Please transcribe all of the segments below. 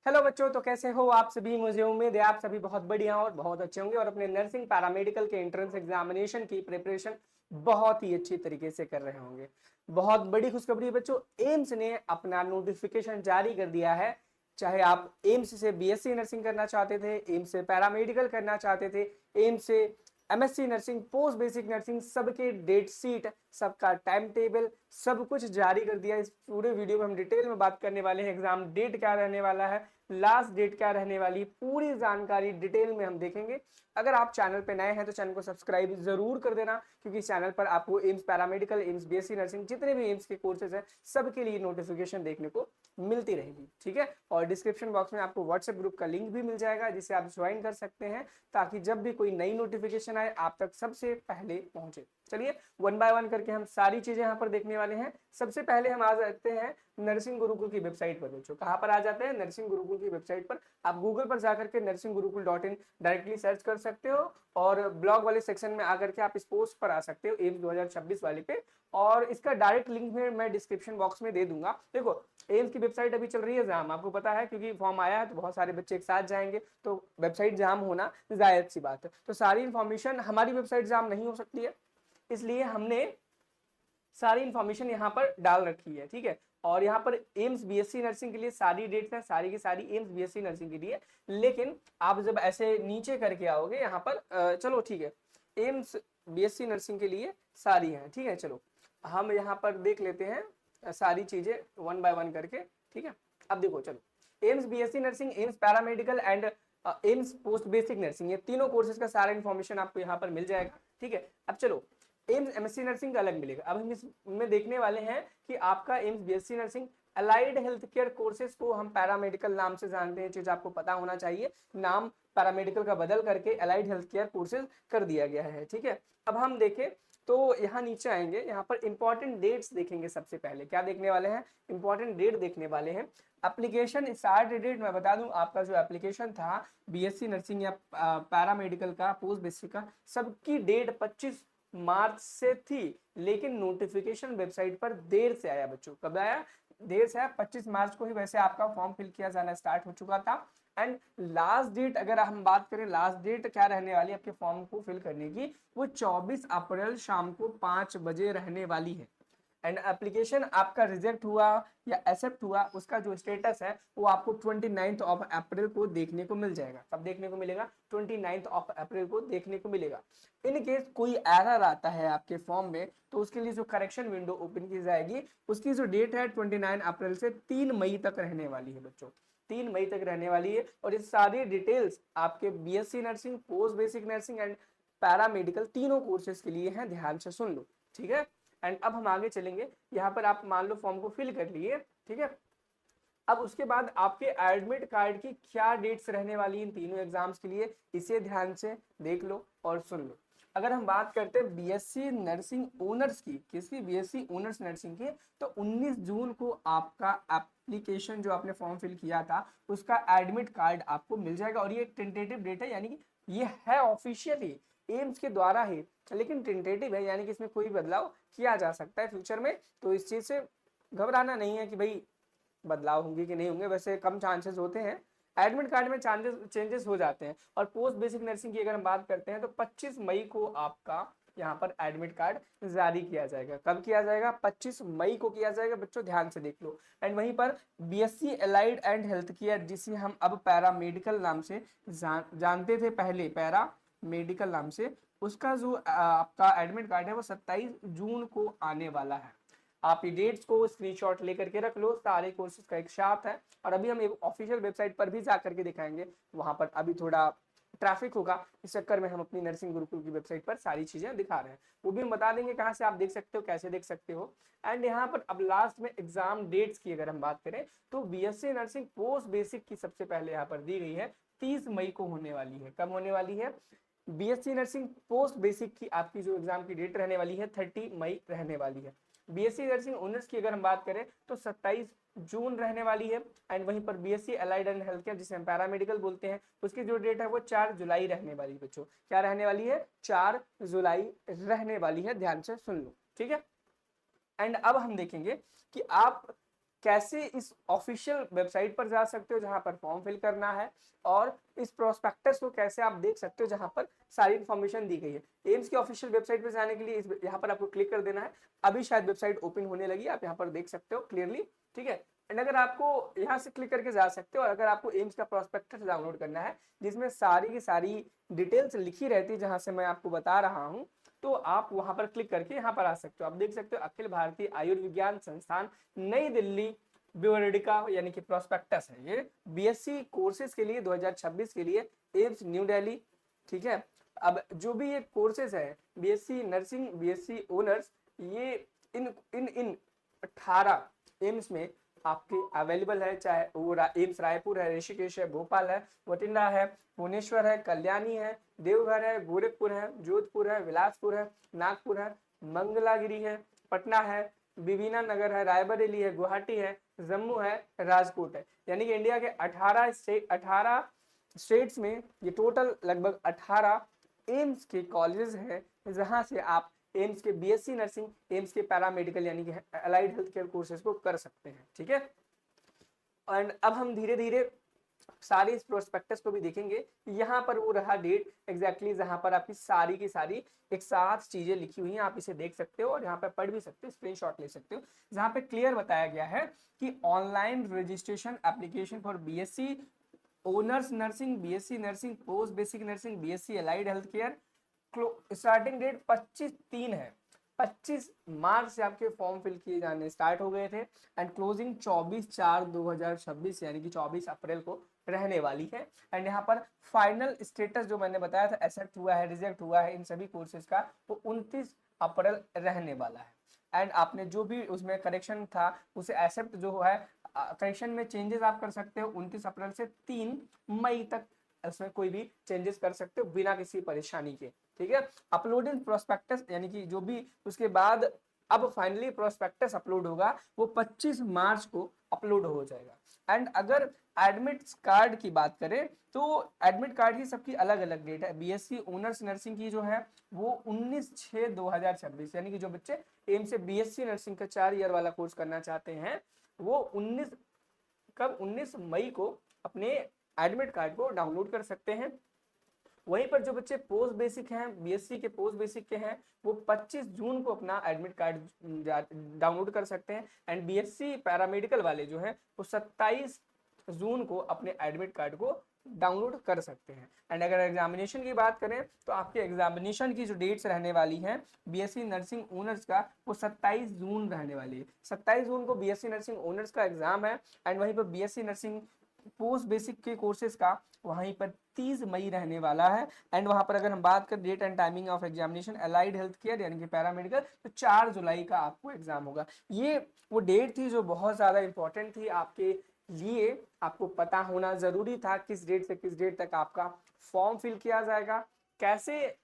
Hello बच्चों, तो कैसे हो आप सभी। मुझे उम्मीद है आप सभी बहुत बढ़िया और बहुत अच्छे होंगे और अपने नर्सिंग पैरामेडिकल के एंट्रेंस एग्जामिनेशन की प्रिपरेशन बहुत ही अच्छी तरीके से कर रहे होंगे। बहुत बड़ी खुशखबरी है बच्चों, एम्स ने अपना नोटिफिकेशन जारी कर दिया है। चाहे आप एम्स से बीएससी नर्सिंग करना चाहते थे, एम्स से पैरामेडिकल करना चाहते थे, एम्स से MSc nursing, post basic nursing, सबके डेट शीट, सबका टाइम टेबल, सब कुछ जारी कर दिया। इस पूरे वीडियो में हम डिटेल में बात करने वाले हैं। एग्जाम डेट क्या रहने वाला है, लास्ट डेट क्या रहने वाली, पूरी जानकारी डिटेल में हम देखेंगे। अगर आप चैनल पे नए हैं तो चैनल को सब्सक्राइब जरूर कर देना, क्योंकि इस चैनल पर आपको AIIMS paramedical, AIIMS BSc nursing, जितने भी एम्स के कोर्सेज हैं सबके लिए नोटिफिकेशन देखने को मिलती रहेगी। ठीक है, और डिस्क्रिप्शन बॉक्स में आपको व्हाट्सएप ग्रुप का लिंक भी मिल जाएगा, जिसे आप ज्वाइन कर सकते हैं, ताकि जब भी कोई नई नोटिफिकेशन आए आप तक सबसे पहले पहुंचे। चलिए वन बाय वन करके हम सारी चीजें यहाँ पर देखने वाले हैं। सबसे पहले हम आ जाते हैं नर्सिंग गुरुकुल की वेबसाइट पर। बच्चों कहाँ पर आ जाते हैं, नर्सिंग गुरुकुल की वेबसाइट पर। आप गूगल पर जाकर के nursinggurukull.in डायरेक्टली सर्च कर सकते हो, और ब्लॉग वाले सेक्शन में आकर के आप इस पोस्ट पर आ सकते हो, एम्स 2026 वाले पे। और इसका डायरेक्ट लिंक में मैं डिस्क्रिप्शन बॉक्स में दे दूंगा। देखो एम्स की वेबसाइट अभी चल रही है जाम, आपको पता है, क्योंकि फॉर्म आया है तो बहुत सारे बच्चे एक साथ जाएंगे, तो वेबसाइट जाम होना जायज सी बात है। तो सारी इंफॉर्मेशन, हमारी वेबसाइट जाम नहीं हो सकती है, इसलिए हमने सारी इंफॉर्मेशन यहाँ पर डाल रखी है। ठीक है, और यहाँ पर एम्स बीएससी नर्सिंग के लिए सारी डेट्स हैं, सारी की सारी एम्स बीएससी नर्सिंग के लिए। लेकिन आप जब ऐसे नीचे करके आओगे यहाँ पर, चलो ठीक है, एम्स बीएससी नर्सिंग के लिए सारी हैं। ठीक है, चलो हम यहाँ पर देख लेते हैं सारी चीजें वन बाय वन करके। ठीक है, अब देखो, चलो AIIMS BSc nursing, AIIMS paramedical and AIIMS post basic nursing, ये तीनों कोर्सेज का सारा इन्फॉर्मेशन आपको यहाँ पर मिल जाएगा। ठीक है, अब चलो एम्स एमएससी नर्सिंग का अलग मिलेगा। अब हम इसमें देखने वाले हैं कि आपका AIIMS BSc nursing allied health care courses को हम पैरामेडिकल नाम से जानते हैं, चीज आपको पता होना चाहिए। नाम पैरामेडिकल का बदल करके अलाइड हेल्थ केयर कोर्सेज कर दिया गया है। ठीक है, अब हम देखें तो यहाँ नीचे आएंगे, यहाँ पर इंपॉर्टेंट डेट्स देखेंगे। सबसे पहले क्या देखने वाले हैं, इंपॉर्टेंट डेट देखने वाले हैं। एप्लीकेशन स्टार्ट डेट मैं बता दूं, आपका जो एप्लीकेशन था बीएससी नर्सिंग या पैरामेडिकल का, पोस्ट बेसिक का, सबकी डेट 25 मार्च से थी, लेकिन नोटिफिकेशन वेबसाइट पर देर से आया। बच्चों कब आया, देर से आया, 25 मार्च को ही वैसे आपका फॉर्म फिल किया जाना स्टार्ट हो चुका था। एंड लास्ट डेट अगर हम बात करें, लास्ट डेट क्या रहने वाली है आपके फॉर्म को फिल करने की, वो 24 अप्रैल शाम को 5 बजे रहने वाली है। एंड एप्लीकेशन आपका रिजेक्ट हुआ या एक्सेप्ट हुआ, उसका जो स्टेटस है वो आपको 29 ऑफ अप्रैल को देखने को मिल जाएगा। कब देखने को मिलेगा, 29 ऑफ अप्रैल को देखने को मिलेगा। इन केस कोई एरर आता है आपके फॉर्म में, तो उसके लिए जो करेक्शन विंडो ओपन की जाएगी, उसकी जो डेट है 29 अप्रैल से 3 मई तक रहने वाली है। बच्चों 3 मई तक रहने वाली है, और ये सारी डिटेल्स आपके BSc nursing, post basic nursing and paramedical तीनों कोर्सेज के लिए हैं। ध्यान से सुन लो। ठीक है, एंड अब हम आगे चलेंगे। यहाँ पर आप मान लो फॉर्म को फिल कर लिए। ठीक है, अब उसके बाद आपके एडमिट कार्ड की क्या डेट्स रहने वाली इन तीनों एग्जाम्स के लिए, इसे ध्यान से देख लो और सुन लो। अगर हम बात करते हैं बीएससी नर्सिंग ओनर्स की, किसकी, बीएससी ओनर्स नर्सिंग की, तो 19 जून को आपका एप्लीकेशन जो आपने फॉर्म फिल किया था उसका एडमिट कार्ड आपको मिल जाएगा। और ये टेंटेटिव डेट है, यानी कि ये है ऑफिशियली एम्स के द्वारा ही, लेकिन टेंटेटिव है, यानी कि इसमें कोई बदलाव किया जा सकता है फ्यूचर में। तो इस चीज से घबराना नहीं है कि भाई बदलाव होंगे कि नहीं होंगे, वैसे कम चांसेस होते हैं। एडमिट कार्ड में चेंजेस हो जाते हैं। और पोस्ट बेसिक नर्सिंग की अगर हम बात करते हैं तो 25 मई को आपका यहाँ पर एडमिट कार्ड जारी किया जाएगा। कब किया जाएगा, 25 मई को किया जाएगा। बच्चों ध्यान से देख लो। एंड वहीं पर BSc allied and health care, जिसे हम अब पैरामेडिकल नाम से जानते थे, पहले पैरा मेडिकल नाम से, उसका जो आपका एडमिट कार्ड है वो 27 जून को आने वाला है। आप ये डेट्स को स्क्रीनशॉट लेकर के रख लो, सारे कोर्सेज का एक साथ है। और अभी हम एक ऑफिशियल वेबसाइट पर भी जा करके दिखाएंगे, वहां पर अभी थोड़ा ट्रैफिक होगा, इस चक्कर में हम अपनी नर्सिंग गुरुकुल की वेबसाइट पर सारी चीजें दिखा रहे हैं। वो भी हम बता देंगे कहाँ से आप देख सकते हो, कैसे देख सकते हो। एंड यहाँ पर अब लास्ट में एग्जाम डेट्स की अगर हम बात करें, तो बीएससी नर्सिंग पोस्ट बेसिक की सबसे पहले यहाँ पर दी गई है, 30 मई को होने वाली है। कब होने वाली है, बीएससी नर्सिंग पोस्ट बेसिक की आपकी जो एग्जाम की डेट रहने वाली है 30 मई रहने वाली है। बीएससी नर्सिंग ओनर्स की अगर हम बात करें तो 27 जून रहने वाली है। एंड वहीं पर BSc allied and health care, जिसे हम पैरामेडिकल बोलते हैं, उसकी जो डेट है वो 4 जुलाई रहने वाली है। बच्चों क्या रहने वाली है, 4 जुलाई रहने वाली है। ध्यान से सुन लो। ठीक है, एंड अब हम देखेंगे कि आप कैसे इस ऑफिशियल वेबसाइट पर जा सकते हो जहां पर फॉर्म फिल करना है, और इस प्रोस्पेक्टस को कैसे आप देख सकते हो जहां पर सारी इन्फॉर्मेशन दी गई है। एम्स की ऑफिशियल वेबसाइट पर जाने के लिए यहाँ पर आपको क्लिक कर देना है। अभी शायद वेबसाइट ओपन होने लगी, आप यहाँ पर देख सकते हो क्लियरली, ठीक है। एंड अगर आपको यहाँ से क्लिक करके जा सकते हो, और अगर आपको एम्स का प्रोस्पेक्टस डाउनलोड करना है जिसमें सारी की सारी डिटेल्स लिखी रहती है जहां से मैं आपको बता रहा हूँ, तो आप वहां पर क्लिक करके यहाँ पर आ सकते हो। आप देख सकते हो अखिल भारतीय आयुर्विज्ञान संस्थान नई दिल्ली ब्यूरेडिका यानी कि प्रोस्पेक्टस है ये बीएससी कोर्सेज के लिए 2026 के लिए, एम्स न्यू दिल्ली, ठीक है। अब जो भी ये कोर्सेज है बीएससी नर्सिंग, बीएससी ऑनर्स, ये इन इन इन 18 एम्स में आपके अवेलेबल है, चाहे वो एम्स रायपुर है, ऋषिकेश है, भोपाल है, बठिंडा है, भुवनेश्वर है, कल्याणी है, देवघर है, गोरखपुर है, जोधपुर है, बिलासपुर है, नागपुर है, मंगलागिरी है, पटना है, बीबीना नगर है, रायबरेली है, गुवाहाटी है, जम्मू है, राजकोट है। यानी कि इंडिया के 18 स्टेट्स में ये टोटल लगभग 18 एम्स के कॉलेजेस हैं जहां से आप एम्स के बीएससी नर्सिंग, एम्स के पैरामेडिकल यानी कि अलाइड हेल्थ केयर कोर्सेज को कर सकते हैं, ठीक है। एंड अब हम धीरे धीरे सारे इस प्रोस्पेक्टस को भी देखेंगे। यहाँ पर वो रहा डेट एग्जैक्टली जहां पर आपकी सारी की सारी एक साथ चीजें लिखी हुई हैं, आप इसे देख सकते हो और यहाँ पर पढ़ भी सकते हो, स्क्रीनशॉट ले सकते हो, जहां पे क्लियर बताया गया है कि online registration application for BSc honours nursing, BSc nursing, post basic nursing, BSc allied health care, starting date 25/3 है। 25 मार्च से आपके फॉर्म फिल किए जाने स्टार्ट हो गए थे एंड क्लोजिंग 24/4/2026 यानी कि 24 अप्रैल को रहने वाली है। एंड यहाँ पर फाइनल स्टेटस जो मैंने बताया था, एक्सेप्ट हुआ है, रिजेक्ट हुआ है इन सभी कोर्सेज का, वो 29 अप्रैल रहने वाला है। एंड आपने जो भी उसमें करेक्शन था उसे एक्सेप्ट जो है, करेक्शन में चेंजेस आप कर सकते हो 29 अप्रैल से 3 मई तक उसमें कोई भी चेंजेस कर सकते हो बिना किसी परेशानी के, ठीक है। अपलोडिंग प्रोस्पेक्टस यानी कि जो भी उसके बाद अब फाइनली प्रोस्पेक्टस अपलोड होगा वो 25 मार्च को अपलोड हो जाएगा। एंड अगर एडमिट कार्ड की बात करें तो एडमिट कार्ड की सबकी अलग अलग डेट है। बीएससी ऑनर्स नर्सिंग की जो है वो 19/6/2026 यानी कि जो बच्चे एम से बीएससी नर्सिंग का 4 ईयर वाला कोर्स करना चाहते हैं वो 19 मई को अपने एडमिट कार्ड को डाउनलोड कर सकते हैं। वहीं पर जो बच्चे पोस्ट बेसिक हैं, बीएससी के पोस्ट बेसिक के हैं, वो 25 जून को अपना एडमिट कार्ड डाउनलोड कर सकते हैं। एंड बीएससी पैरामेडिकल वाले जो हैं वो 27 जून को अपने एडमिट कार्ड को डाउनलोड कर सकते हैं। एंड अगर एग्जामिनेशन की बात करें तो आपके एग्जामिनेशन की जो डेट्स रहने वाली हैं बीएससी नर्सिंग ओनर्स का, वो 27 जून रहने वाली है। 27 जून को बीएससी नर्सिंग ओनर्स का एग्जाम है। एंड वहीं पर बीएससी नर्सिंग पोस्ट बेसिक के कोर्सेज का वहीं पर 30 मई रहने वाला है। एंड वहां पर अगर हम बात करें date and timing of examination allied health care यानी कि पैरामेडिकल, तो 4 जुलाई का आपको एग्जाम होगा। ये वो डेट थी जो बहुत ज्यादा इंपॉर्टेंट थी आपके लिए, आपको पता होना जरूरी था किस डेट से किस डेट तक आपका फॉर्म फिल किया जाएगा, कैसे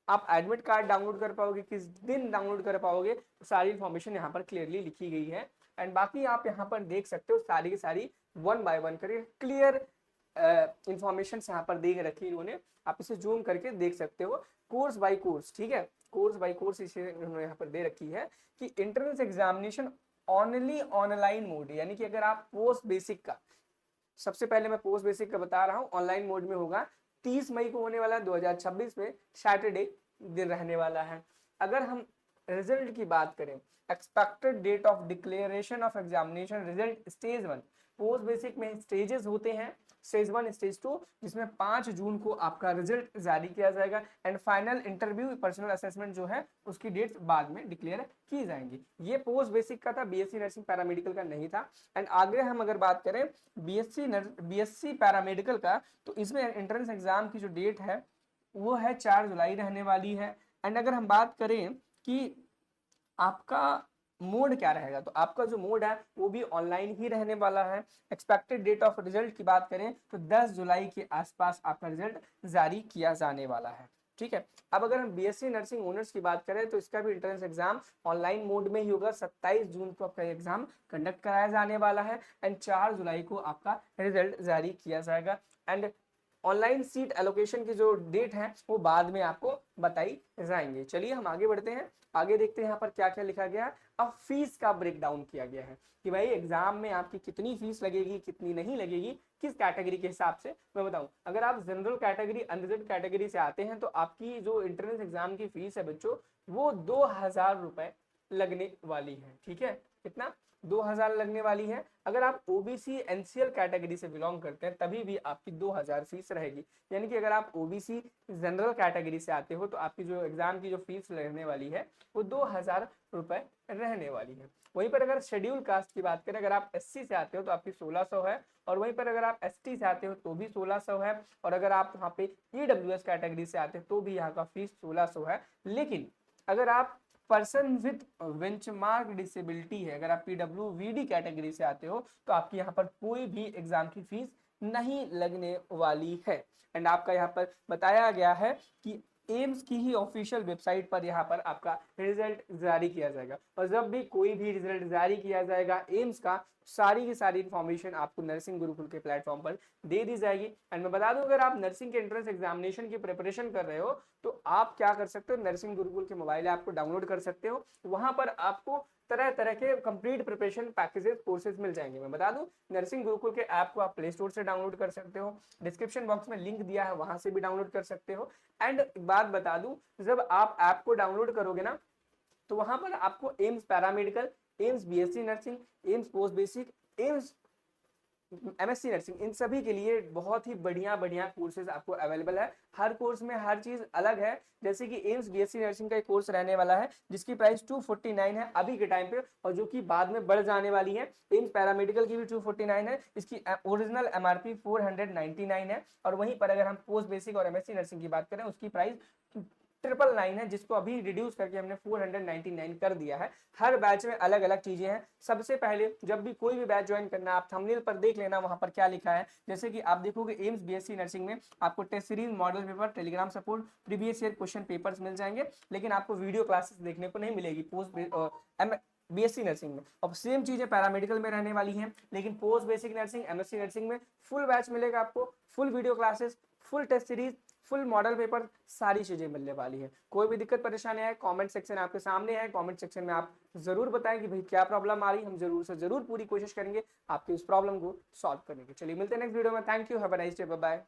आप एडमिट कार्ड डाउनलोड कर पाओगे, किस दिन डाउनलोड कर पाओगे, तो सारी इन्फॉर्मेशन यहाँ पर क्लियरली लिखी गई है। एंड बाकी आप यहाँ पर देख सकते हो सारी की सारी 1 बाय 1 करके क्लियर इंफॉर्मेशन यहाँ पर दे रखी इन्होंने, आप इसे जूम करके देख सकते हो कोर्स बाय कोर्स, ठीक है। कोर्स बाय कोर्स इसे इन्होंने यहाँ पर दे रखी है कि entrance examination only online mode, यानी कि अगर आप पोस्ट बेसिक का, सबसे पहले मैं पोस्ट बेसिक का बता रहा हूँ, ऑनलाइन मोड में होगा, 30 मई को होने वाला है 2026 में, सैटरडे दिन रहने वाला है। अगर हम रिजल्ट की बात करें, expected date of declaration of examination result stage 1, post basic में स्टेजेस होते हैं, स्टेज 1 स्टेज 2, जिसमें 5 जून को आपका रिजल्ट जारी किया जाएगा। And final interview personal assessment जो है उसकी डेट्स बाद में डिक्लेयर की जाएंगी। ये पोस्ट बेसिक का था, बीएससी नर्सिंग पैरामेडिकल का नहीं था। एंड आगे हम अगर बात करें बीएससी पैरामेडिकल का, तो इसमें एंट्रेंस एग्जाम की जो डेट है वो है 4 जुलाई रहने वाली है। एंड अगर हम बात करें कि आपका मोड क्या रहेगा, तो आपका जो मोड है वो भी ऑनलाइन ही रहने वाला है। एक्सपेक्टेड डेट ऑफ रिजल्ट की बात करें तो 10 जुलाई के आसपास आपका रिजल्ट जारी किया जाने वाला है, ठीक है। अब अगर हम बीएससी नर्सिंग ओनर्स की बात करें तो इसका भी एंट्रेंस एग्जाम ऑनलाइन मोड में ही होगा। 27 जून को आपका एग्जाम कंडक्ट कराया जाने वाला है एंड 4 जुलाई को आपका रिजल्ट जारी किया जाएगा। एंड ऑनलाइन सीट एलोकेशन की जो डेट है वो बाद में आपको बताई जाएंगे। चलिए हम आगे बढ़ते हैं, आगे देखते हैं यहाँ पर क्या क्या लिखा गया है। अब फीस का ब्रेक डाउन किया गया है कि भाई एग्जाम में आपकी कितनी फीस लगेगी, कितनी नहीं लगेगी, किस कैटेगरी के हिसाब से मैं बताऊं। अगर आप जनरल कैटेगरी, अनरिजर्व कैटेगरी से आते हैं तो आपकी जो एंट्रेंस एग्जाम की फीस है बच्चों वो 2000 रुपए लगने वाली है। ठीक है, कितना? 2000 लगने वाली है। अगर आप ओबीसी एनसीएल कैटेगरी से बिलोंग करते हैं तभी भी आपकी 2000 फीस रहेगी। यानी कि अगर आप ओबीसी जनरल कैटेगरी से आते हो तो आपकी जो एग्जाम की जो फीस लगने वाली है वो 2000 रुपए रहने वाली है। वहीं पर अगर शेड्यूल कास्ट की बात करें, अगर आप एससी से आते हो तो आपकी 1600 है, और वहीं पर अगर आप एसटी से आते हो तो भी 1600 है, और अगर आप यहाँ पे ईडब्ल्यूएस कैटेगरी से आते हो तो भी यहाँ का फीस 1600 है। लेकिन अगर आप पर्सन विद बेंचमार्क डिसेबिलिटी है, अगर आप पीडब्ल्यूवीडी कैटेगरी से आते हो तो आपकी यहाँ पर कोई भी एग्जाम की फीस नहीं लगने वाली है। एंड आपका यहाँ पर बताया गया है कि एम्स की ही ऑफिशियल वेबसाइट पर यहाँ पर आपका रिजल्ट जारी किया जाएगा, और जब भी कोई भी रिजल्ट जारी किया जाएगा एम्स का, सारी की सारी इन्फॉर्मेशन आपको नर्सिंग गुरुकुल के प्लेटफॉर्म पर दे दी जाएगी। एंड मैं बता दूं, अगर आप नर्सिंग के एंट्रेंस एग्जामिनेशन की प्रिपरेशन कर रहे हो तो आप क्या कर सकते हो, नर्सिंग गुरुकुल के मोबाइल ऐप को डाउनलोड कर सकते हो। वहां पर आपको तरह तरह के कंप्लीट प्रिपरेशन पैकेजेस, कोर्सेज मिल जाएंगे। मैं बता दूं, नर्सिंग गुरुकुल के ऐप को आप प्ले स्टोर से डाउनलोड कर सकते हो, डिस्क्रिप्शन बॉक्स में लिंक दिया है वहां से भी डाउनलोड कर सकते हो। एंड एक बात बता दूं, जब आप ऐप को डाउनलोड करोगे ना तो वहां पर आपको AIIMS paramedical, AIIMS BSc nursing, AIIMS post basic, AIIMS MSc nursing, इन सभी के लिए बहुत ही बढ़िया बढ़िया कोर्सेज आपको अवेलेबल है। हर कोर्स में हर चीज अलग है। जैसे कि एम्स बीएससी नर्सिंग का एक कोर्स रहने वाला है जिसकी प्राइस 249 है अभी के टाइम पे, और जो कि बाद में बढ़ जाने वाली है। एम्स पैरामेडिकल की भी 249 है, इसकी ओरिजिनल एमआरपी 499 है। और वहीं पर अगर हम पोस्ट बेसिक और एमएससी नर्सिंग की बात करें उसकी प्राइस 999 है, जिसको अभी रिड्यूस करके हमने 499 कर दिया है। हर बैच में अलग अलग चीजें हैं। सबसे पहले जब भी कोई भी बैच ज्वाइन करना, आप थंबनेल पर देख लेना वहां पर क्या लिखा है। जैसे कि आप देखोगे एम्स बीएससी नर्सिंग में आपको test series, model paper, Telegram support, previous year question papers मिल जाएंगे, लेकिन आपको वीडियो क्लासेस देखने को नहीं मिलेगी पोस्ट बीएससी नर्सिंग में। अब सेम चीजें पैरामेडिकल में रहने वाली हैं, लेकिन post basic nursing, MSc nursing में फुल बैच मिलेगा आपको, full video classes, full test series, full model paper, सारी चीजें मिलने वाली है। कोई भी दिक्कत परेशानी है, कमेंट सेक्शन आपके सामने है, कमेंट सेक्शन में आप जरूर बताएं कि भाई क्या प्रॉब्लम आ रही, हम जरूर से जरूर पूरी कोशिश करेंगे आपकी उस प्रॉब्लम को सॉल्व करने की। चलिए मिलते हैं नेक्स्ट वीडियो में। Thank you, have a nice day, bye bye.